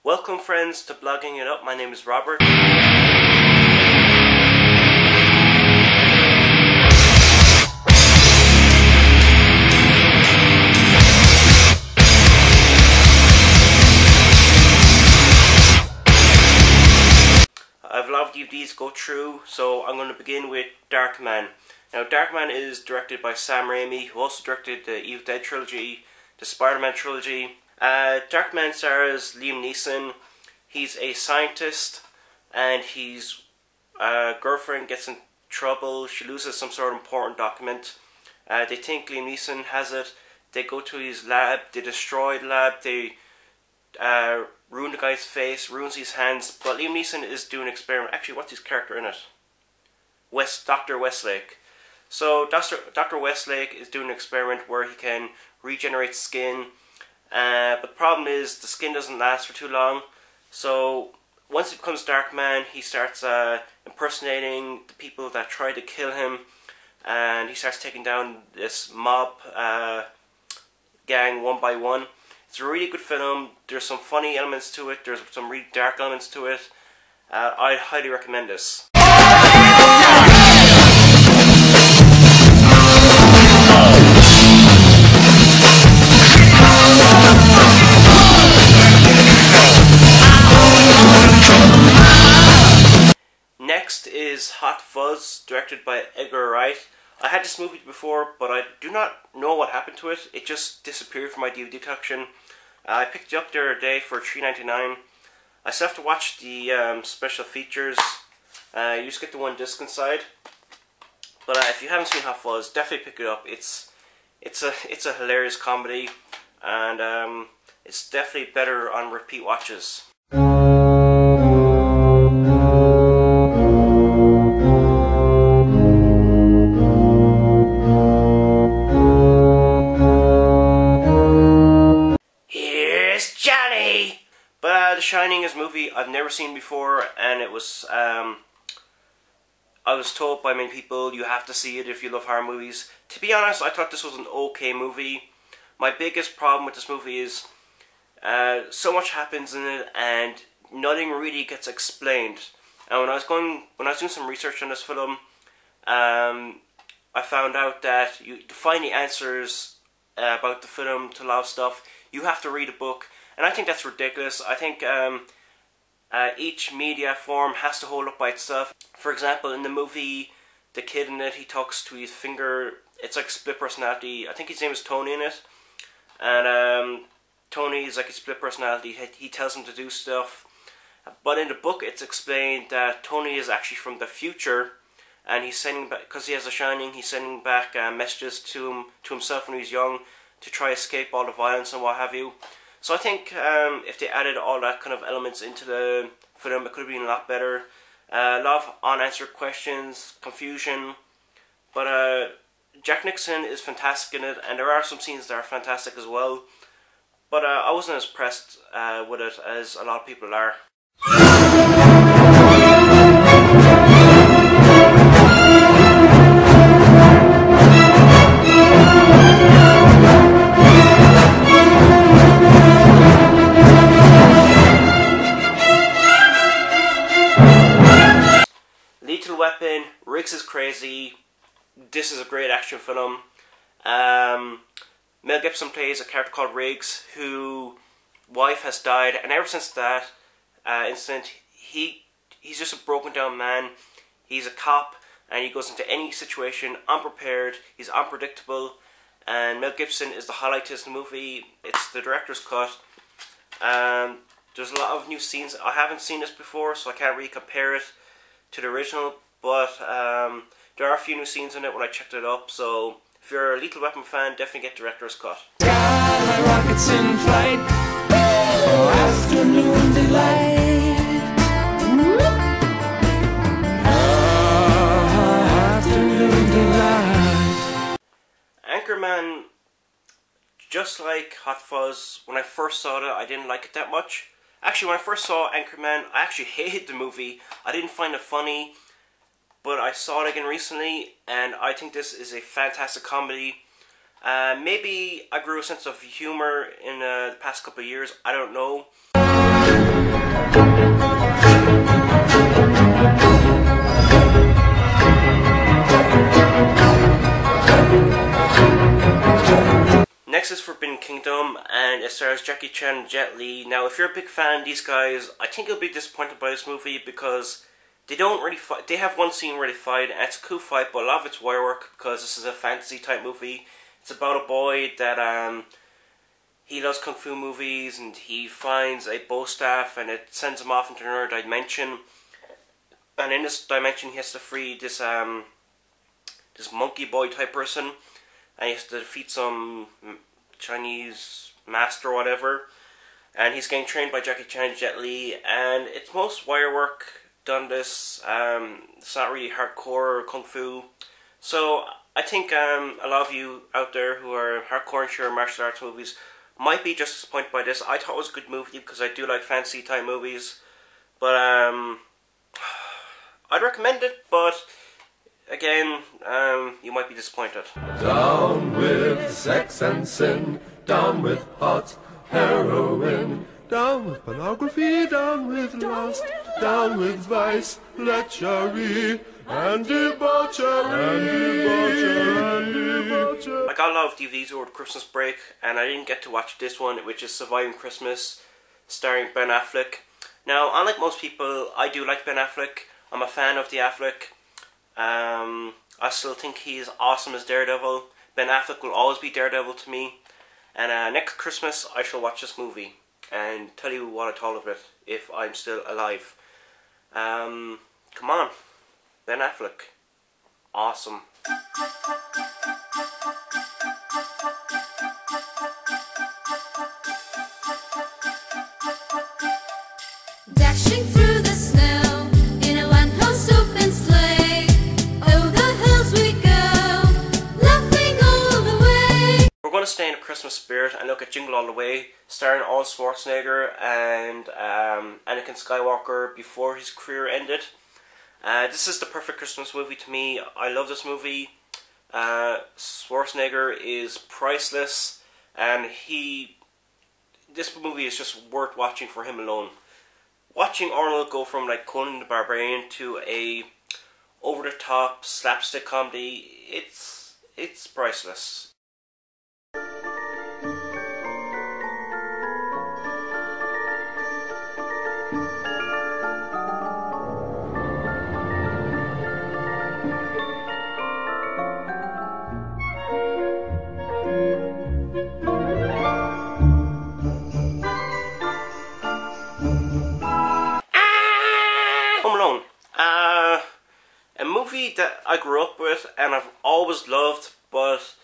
Welcome friends to Blogging It Up. My name is Robert. I've a lot of DVDs to go through, so I'm going to begin with Darkman. Now, Darkman is directed by Sam Raimi, who also directed the Evil Dead trilogy, the Spider-Man trilogy. Darkman stars Liam Neeson. He's a scientist, and his girlfriend gets in trouble. She loses some sort of important document. They think Liam Neeson has it. They go to his lab. They destroy the lab. They ruin the guy's face, ruins his hands. But Liam Neeson is doing an experiment. Actually, what's his character in it? Dr. Westlake. So Dr. Westlake is doing an experiment where he can regenerate skin. But the problem is the skin doesn't last for too long. So once it becomes Darkman, he starts impersonating the people that try to kill him. And he starts taking down this mob gang one by one. It's a really good film. There's some funny elements to it. There's some really dark elements to it. I highly recommend this. Next is Hot Fuzz, directed by Edgar Wright. I had this movie before, but I do not know what happened to it. It just disappeared from my DVD collection. I picked it up the other day for $3.99. I still have to watch the special features. You just get the one disc inside. But if you haven't seen Hot Fuzz, definitely pick it up. It's a hilarious comedy, and it's definitely better on repeat watches. The Shining is a movie I've never seen before, and it was I was told by many people you have to see it if you love horror movies. To be honest, I thought this was an okay movie. My biggest problem with this movie is so much happens in it and nothing really gets explained. And when I was doing some research on this film, I found out that to find the answers about the film, to a lot of stuff, you have to read a book. And I think that's ridiculous. I think each media form has to hold up by itself. For example, in the movie, the kid in it, he talks to his finger. It's like split personality. I think his name is Tony in it. And Tony is like a split personality. He tells him to do stuff. But in the book, it's explained that Tony is actually from the future. And he's sending back, because he has a Shining, he's sending back messages to himself when he was young to try to escape all the violence and what have you. So I think if they added all that kind of elements into the film, it could have been a lot better. A lot of unanswered questions, confusion. But Jack Nicholson is fantastic in it, and there are some scenes that are fantastic as well. But I wasn't as impressed with it as a lot of people are. Lethal Weapon, Riggs is crazy. This is a great action film. Mel Gibson plays a character called Riggs, whose wife has died, and ever since that incident, he's just a broken down man. He's a cop, and he goes into any situation unprepared. He's unpredictable, and Mel Gibson is the highlight to this movie. It's the director's cut. There's a lot of new scenes. I haven't seen this before, so I can't really compare it to the original, but there are a few new scenes in it when I checked it up, so if you're a Lethal Weapon fan, definitely get director's cut. Sky rockets in flight, oh, afternoon delight. Oh, afternoon delight. Anchorman, just like Hot Fuzz, when I first saw it, I didn't like it that much. Actually, when I first saw Anchorman, I actually hated the movie. I didn't find it funny, but I saw it again recently, and I think this is a fantastic comedy. Maybe I grew a sense of humor in the past couple of years. I don't know. Next is Forbidden Kingdom, and it stars Jackie Chan and Jet Li. Now, if you're a big fan of these guys, I think you'll be disappointed by this movie because they don't really fight. They have one scene where they fight, and it's a cool fight, but a lot of it's wire work because this is a fantasy type movie. It's about a boy that he loves kung fu movies, and he finds a bow staff, and it sends him off into another dimension. And in this dimension, he has to free this this monkey boy type person, and he has to defeat some Chinese master or whatever. And he's getting trained by Jackie Chan and Jet Li, and it's most wire work done this. It's not really hardcore kung fu. So I think a lot of you out there who are hardcore into martial arts movies might be just disappointed by this. I thought it was a good movie because I do like fantasy type movies, but I'd recommend it. But again, you might be disappointed. Down with sex and sin, down with hot heroin, down with pornography, down with lust, down with vice, lechery, and debauchery. I got a lot of DVDs over the Christmas break, and I didn't get to watch this one, which is Surviving Christmas, starring Ben Affleck. Now, unlike most people, I do like Ben Affleck. I'm a fan of the Affleck. I still think he's awesome as Daredevil. Ben Affleck will always be Daredevil to me. And next Christmas, I shall watch this movie and tell you what I thought of it if I'm still alive. Come on, Ben Affleck, awesome. Dashing through the snow in a one-horse open sleigh, over the hills we go, laughing all the way. We're going to stay in the Christmas spirit and look at Jingle All the Way, starring Arnold Schwarzenegger and Anakin Skywalker before his career ended. This is the perfect Christmas movie to me. I love this movie. Schwarzenegger is priceless, and this movie is just worth watching for him alone. Watching Arnold go from like Conan the Barbarian to a over-the-top slapstick comedy, it's priceless. Home Alone. A movie that I grew up with and I've always loved, but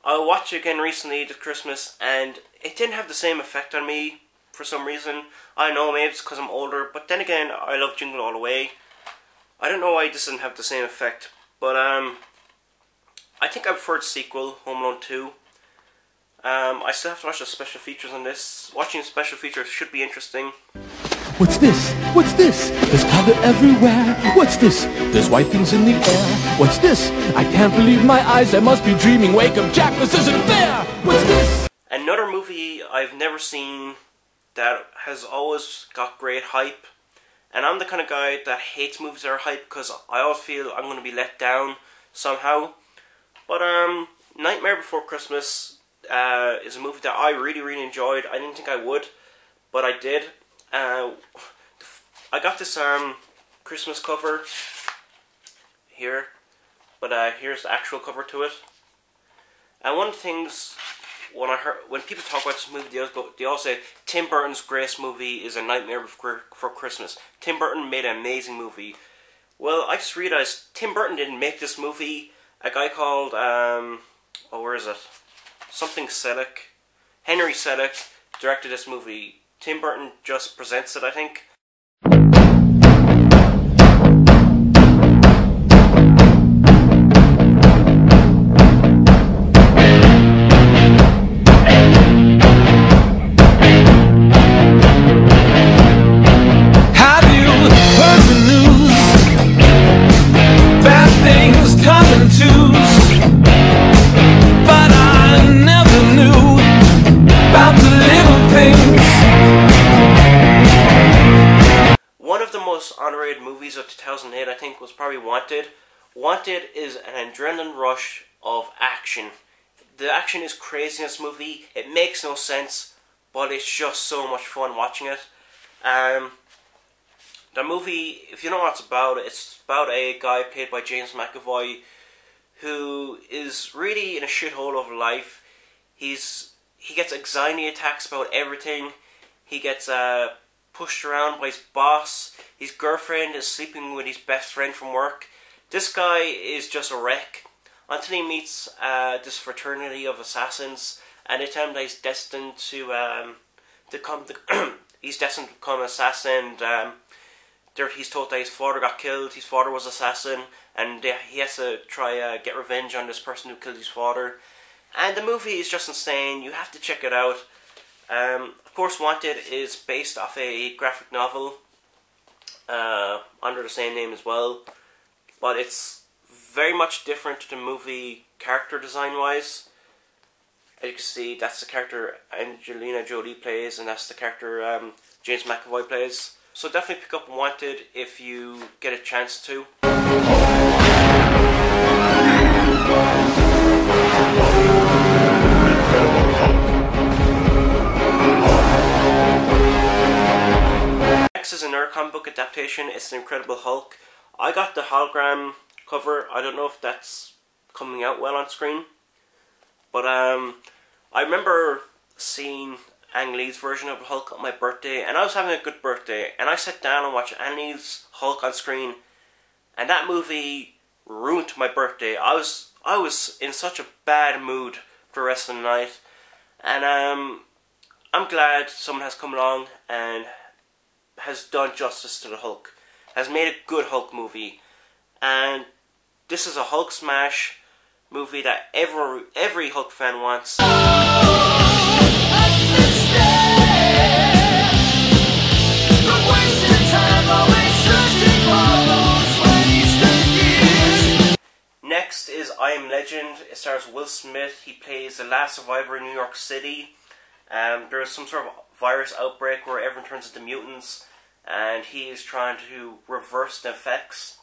I watched it again recently this Christmas and it didn't have the same effect on me for some reason. I know maybe it's because I'm older, but then again, I love Jingle All the Way. I don't know why this didn't have the same effect, but I think I prefer the sequel, Home Alone 2. I still have to watch the special features on this. Watching the special features should be interesting. What's this? What's this? There's color everywhere. What's this? There's white things in the air. What's this? I can't believe my eyes. I must be dreaming. Wake up, Jack. This isn't fair. What's this? Another movie I've never seen that has always got great hype. And I'm the kind of guy that hates movies that are hype because I always feel I'm going to be let down somehow. But Nightmare Before Christmas is a movie that I really enjoyed. I didn't think I would, but I did. I got this Christmas cover here, but here's the actual cover to it. And one of the things when people talk about this movie, they all say Tim Burton's greatest movie is A Nightmare Before Christmas. Tim Burton made an amazing movie. Well, I just realized Tim Burton didn't make this movie. A guy called where is it? Something Selick. Henry Selick directed this movie. Tim Burton just presents it, I think. Have you heard the news? Bad things come in twos. But I underrated movies of 2008, I think, was probably Wanted. Wanted is an adrenaline rush of action. The action is crazy in this movie. It makes no sense, but it's just so much fun watching it. The movie, if you know what it's about a guy played by James McAvoy who is really in a shithole of life. He gets anxiety attacks about everything. He gets pushed around by his boss. His girlfriend is sleeping with his best friend from work. This guy is just a wreck until he meets this fraternity of assassins, and they tell him that he's destined to he's destined to become an assassin. He's told that his father got killed. His father was an assassin, and he has to try get revenge on this person who killed his father. And the movie is just insane. You have to check it out. Of course, Wanted is based off a graphic novel under the same name as well, but it's very much different to the movie character design-wise. As you can see, that's the character Angelina Jolie plays, and that's the character James McAvoy plays. So definitely pick up Wanted if you get a chance to. Next is another comic book adaptation. It's The Incredible Hulk. I got the hologram cover. I don't know if that's coming out well on screen, but I remember seeing Ang Lee's version of Hulk on my birthday, and I was having a good birthday, and I sat down and watched Ang Lee's Hulk on screen, and that movie ruined my birthday. I was in such a bad mood for the rest of the night, and I'm glad someone has come along and has done justice to the Hulk, has made a good Hulk movie, and this is a Hulk smash movie that every Hulk fan wants. Next is I Am Legend. It stars Will Smith. He plays the last survivor in New York City. There is some sort of virus outbreak where everyone turns into mutants, and he is trying to reverse the effects.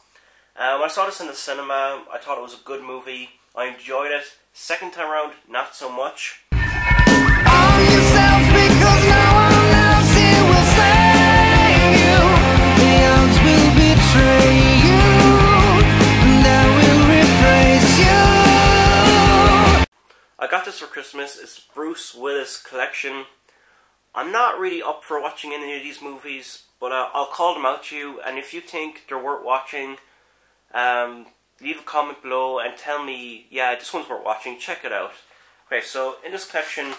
When I saw this in the cinema, I thought it was a good movie. I enjoyed it. Second time around, not so much. I got this for Christmas. It's Bruce Willis collection. I'm not really up for watching any of these movies, but I'll call them out to you, and if you think they're worth watching, leave a comment below and tell me, yeah, this one's worth watching, check it out. Okay, so in this collection,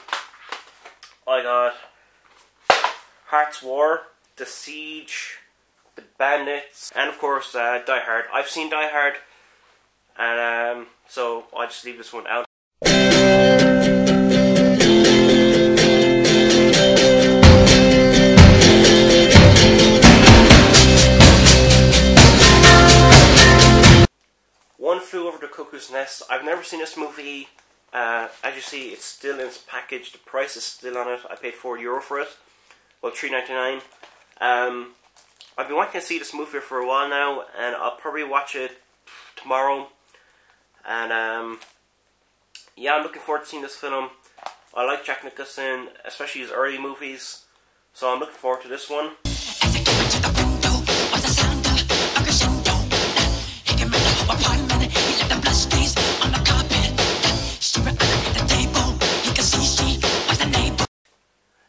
I got Hearts War, The Siege, The Bandits, and of course, Die Hard. I've seen Die Hard, and so I'll just leave this one out. One Flew Over the Cuckoo's Nest. I've never seen this movie. As you see, it's still in its package. The price is still on it. I paid €4 for it. Well, $3.99. I've been wanting to see this movie for a while now, and I'll probably watch it tomorrow. And yeah, I'm looking forward to seeing this film. I like Jack Nicholson, especially his early movies, so I'm looking forward to this one.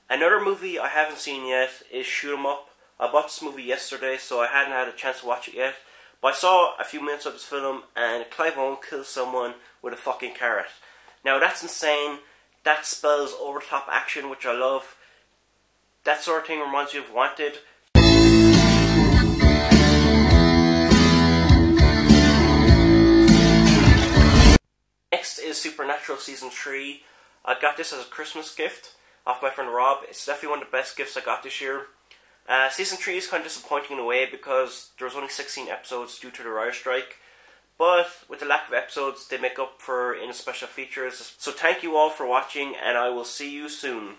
Another movie I haven't seen yet is Shoot 'Em Up. I bought this movie yesterday, so I hadn't had a chance to watch it yet. But I saw a few minutes of this film, and Clive Owen kills someone with a fucking carrot. Now that's insane. That spells over-the-top action, which I love. That sort of thing reminds me of Wanted. Next is Supernatural Season 3. I got this as a Christmas gift off my friend Rob. It's definitely one of the best gifts I got this year. Season 3 is kind of disappointing in a way because there was only 16 episodes due to the writer's strike. But with the lack of episodes, they make up for in special features. So thank you all for watching, and I will see you soon.